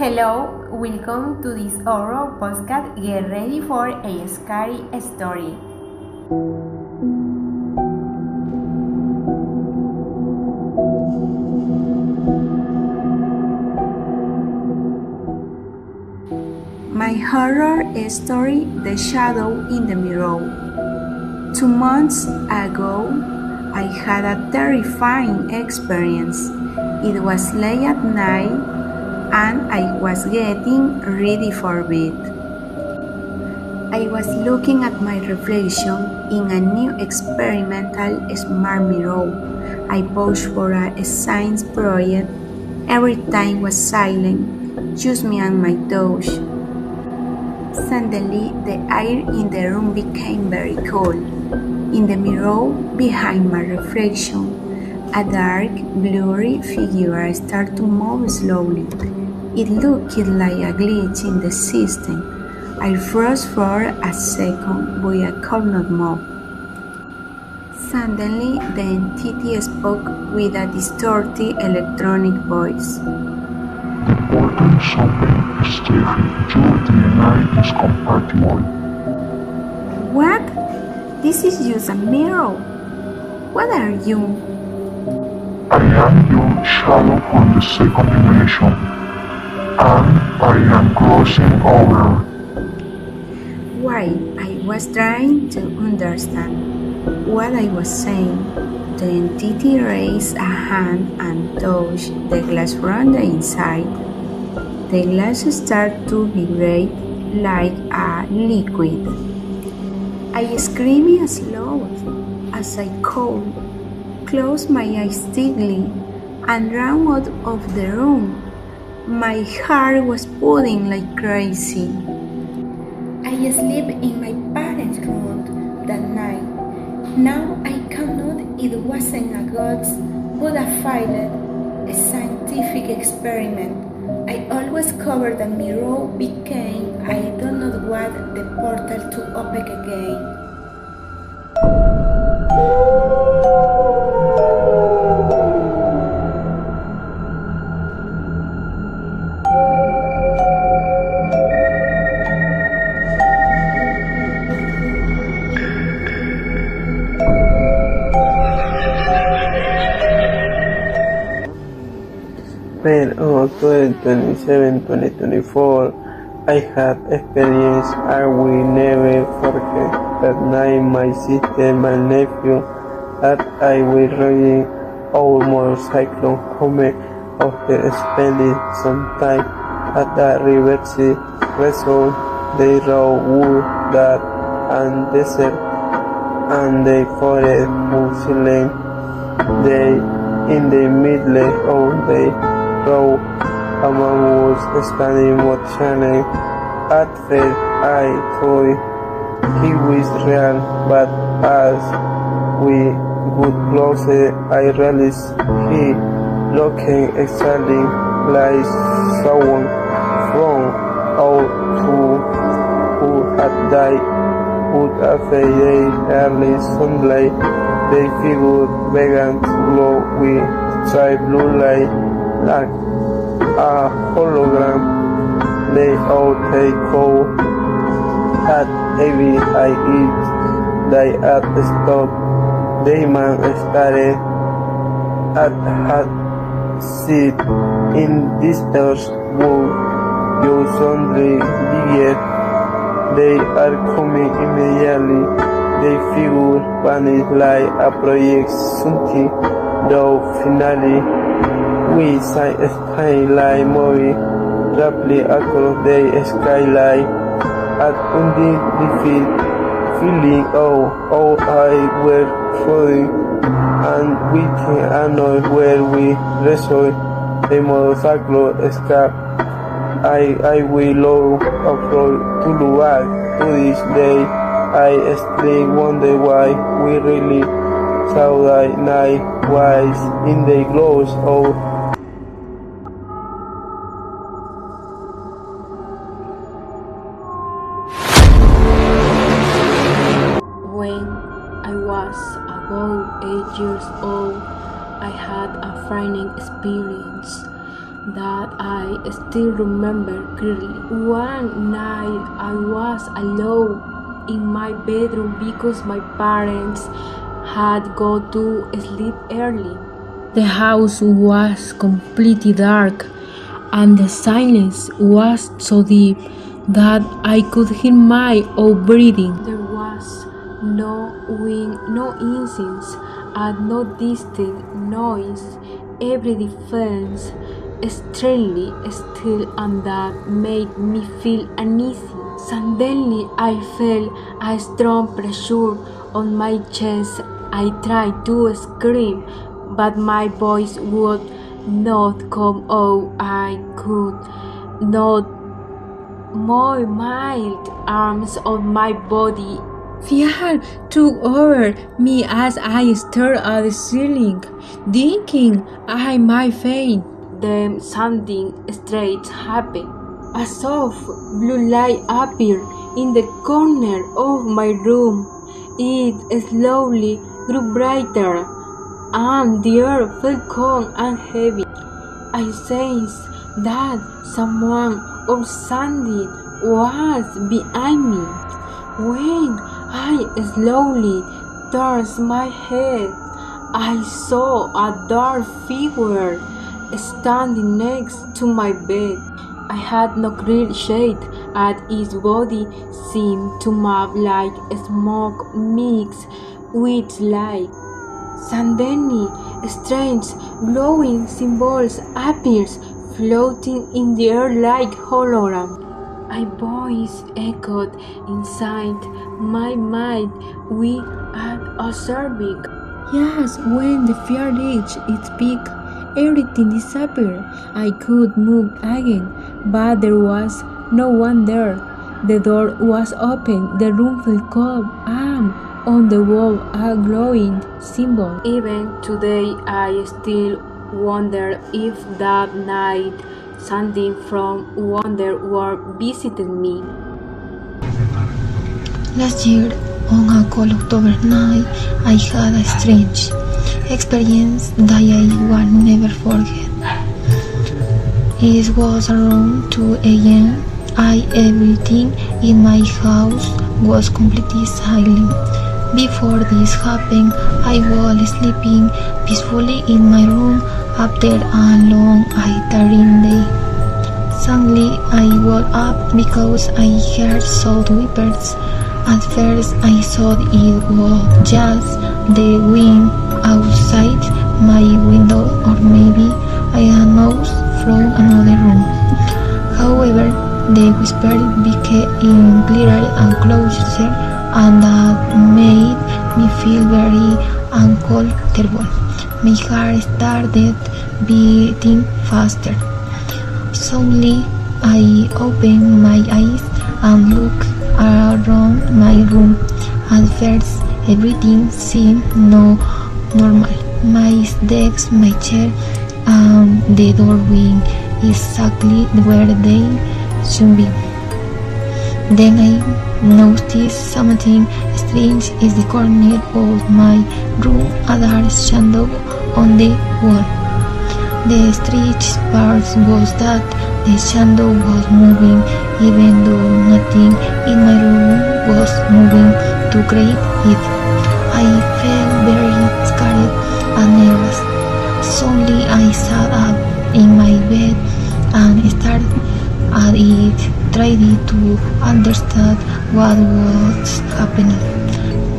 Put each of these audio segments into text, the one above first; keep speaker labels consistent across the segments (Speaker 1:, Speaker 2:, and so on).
Speaker 1: Hello, welcome to this horror podcast. Get ready for a scary story. My horror story, The Shadow in the Mirror. 2 months ago, I had a terrifying experience. It was late at night, and I was getting ready for bed. I was looking at my reflection in a new experimental smart mirror I bought for a science project. Everything was silent, just me and my dog. Suddenly, the air in the room became very cold. In the mirror, behind my reflection, a dark, blurry figure started to move slowly. It looked like a glitch in the system. I froze for a second, but I could not move. Suddenly, the entity spoke with a distorted electronic voice.
Speaker 2: Reporting something, Steve. Your DNA is compatible.
Speaker 1: What? This is just a mirror. What are you?
Speaker 2: I am your shadow from the second dimension, and I am crossing over.
Speaker 1: Why? I was trying to understand what I was saying. The entity raised a hand and touched the glass from the inside. The glass started to vibrate like a liquid. I screamed as loud as I could, closed my eyes tightly, and ran out of the room. My heart was beating like crazy. I slept in my parents' room that night. Now I cannot. It wasn't a ghost, but a failed, a scientific experiment. I always covered the mirror because I don't know what the portal to open again.
Speaker 3: Then on October 27, 2024, I had experience I will never forget. That night my sister and my nephew that I was riding our motorcycle home after spending some time at the riverside resort. They rode wood, dirt, and desert, and they forest Muslim. They in the middle of the road, a man was standing watching. At first I thought he was real, but as we got closer I realized he looked exactly like someone from out who had died. But after the early sunlight, the figure began to glow with shy blue light like a hologram. They all take cold, had heavy eyes. They had stopped. The man started at had sit in this earth world. Your sundry bigger. They are coming immediately. They figure vanish like a project something. Though finally we sight a skyline movie rapidly across the skyline. At undefeated feeling oh I were floating, and we can know where we resort. The motorcycle escape. I will love to look back to this day. I still wonder why we really saw that night was in the glows of
Speaker 4: When I was about 8 years old, I had a frightening experience. that I still remember clearly. One night I was alone in my bedroom because my parents had gone to sleep early. The house was completely dark, and the silence was so deep that I could hear my own breathing. There was no wind, no incense, and no distant noise. Everything felt strangely still, and that made me feel uneasy. Suddenly, I felt a strong pressure on my chest. I tried to scream, but my voice would not come out. I could not move my arms on my body. Fear took over me as I stared at the ceiling, thinking I might faint. Then something strange happened. A soft blue light appeared in the corner of my room. It slowly grew brighter, and the air felt cold and heavy. I sensed that someone or something was behind me. When I slowly turned my head, I saw a dark figure standing next to my bed. I had no clear shade, and its body seemed to move like smoke mixed with light. Suddenly, strange glowing symbols appeared, floating in the air like holograms. A voice echoed inside my mind. We are observing. Yes, when the fear reached its peak, everything disappeared. I could move again, but there was no one there. The door was open, the room felt cold, and on the wall a glowing symbol. Even today, I still wonder if that night something from Wonderworld visited me.
Speaker 5: Last year, on a cold October night, I had a strange experience that I will never forget. It was around 2 a.m. Everything in my house was completely silent. Before this happened, I was sleeping peacefully in my room after a long and tiring day. Suddenly, I woke up because I heard soft whispers. At first, I thought it was just the wind outside my window, or maybe a noise from another room. However, the whisper became clearer and closer, and that made me feel very uncomfortable. My heart started beating faster. Slowly, I opened my eyes and looked around my room. At first, everything seemed normal. My desk, my chair, and the door were exactly where they should be. Then I noticed something strange in the corner of my room, a dark shadow on the wall. The strange part was that the shadow was moving, even though nothing in my room was moving to create it. I felt very scared and nervous. Suddenly I sat up in my bed and stared at it, trying to understand what was happening.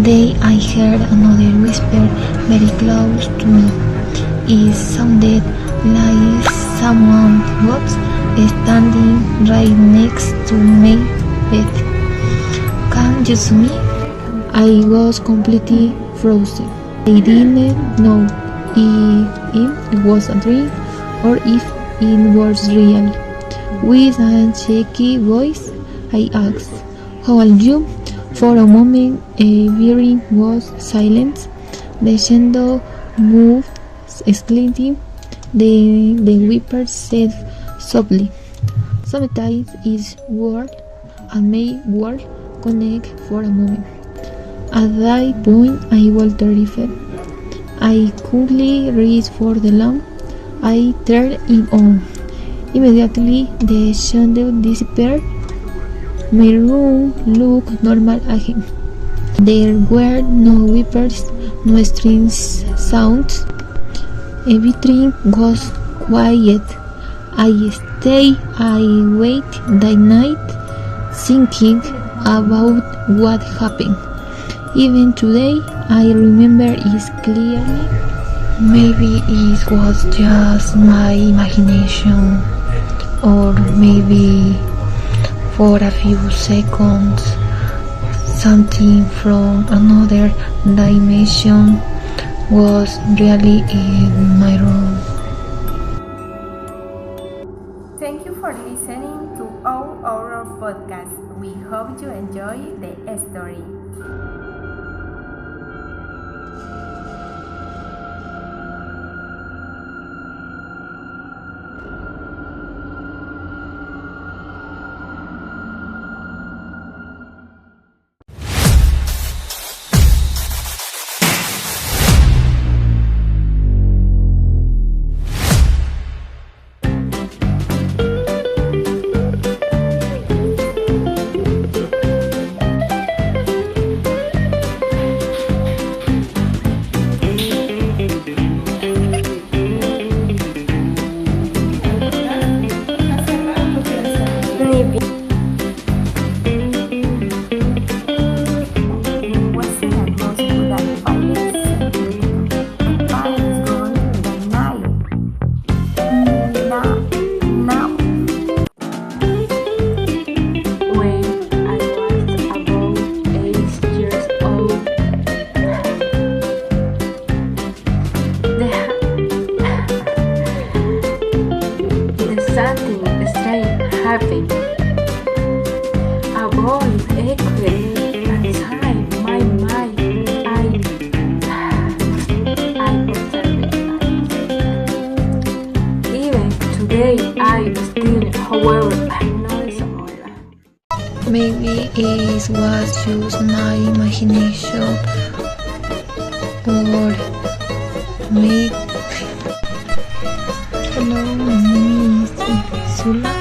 Speaker 5: Then I heard another whisper very close to me. It sounded like someone was standing right next to my bed. Can you see me? I was completely frozen. I didn't know if it was a dream or if it was real. With a shaky voice, I asked, "How are you?" For a moment, everything was silent. The shadow moved slightly. The whisper said softly, "Sometimes it's world and my world connect for a moment." At that point, I was terrified. I quickly reached for the lamp. I turned it on. Immediately the shadow disappeared. My room looked normal again. There were no whispers, no strange sounds. Everything was quiet. I stayed awake that night, thinking about what happened. Even today, I remember it clearly. Maybe it was just my imagination, or maybe for a few seconds, something from another dimension was really in my room.
Speaker 1: Thank you for listening to our horror podcast. We hope you enjoy the story.
Speaker 4: Something strange happened. A voice echoed inside my mind. I observed it. Even today, I still, however, know it's over.
Speaker 5: Maybe it was just my imagination, or maybe. Hello, Miss Sula.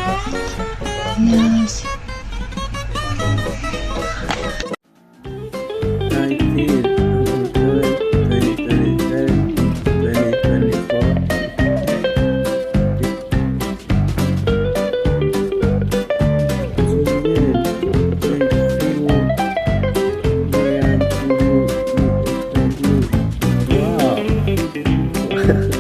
Speaker 5: Yes.
Speaker 3: 19, 2027, 2024. Wow.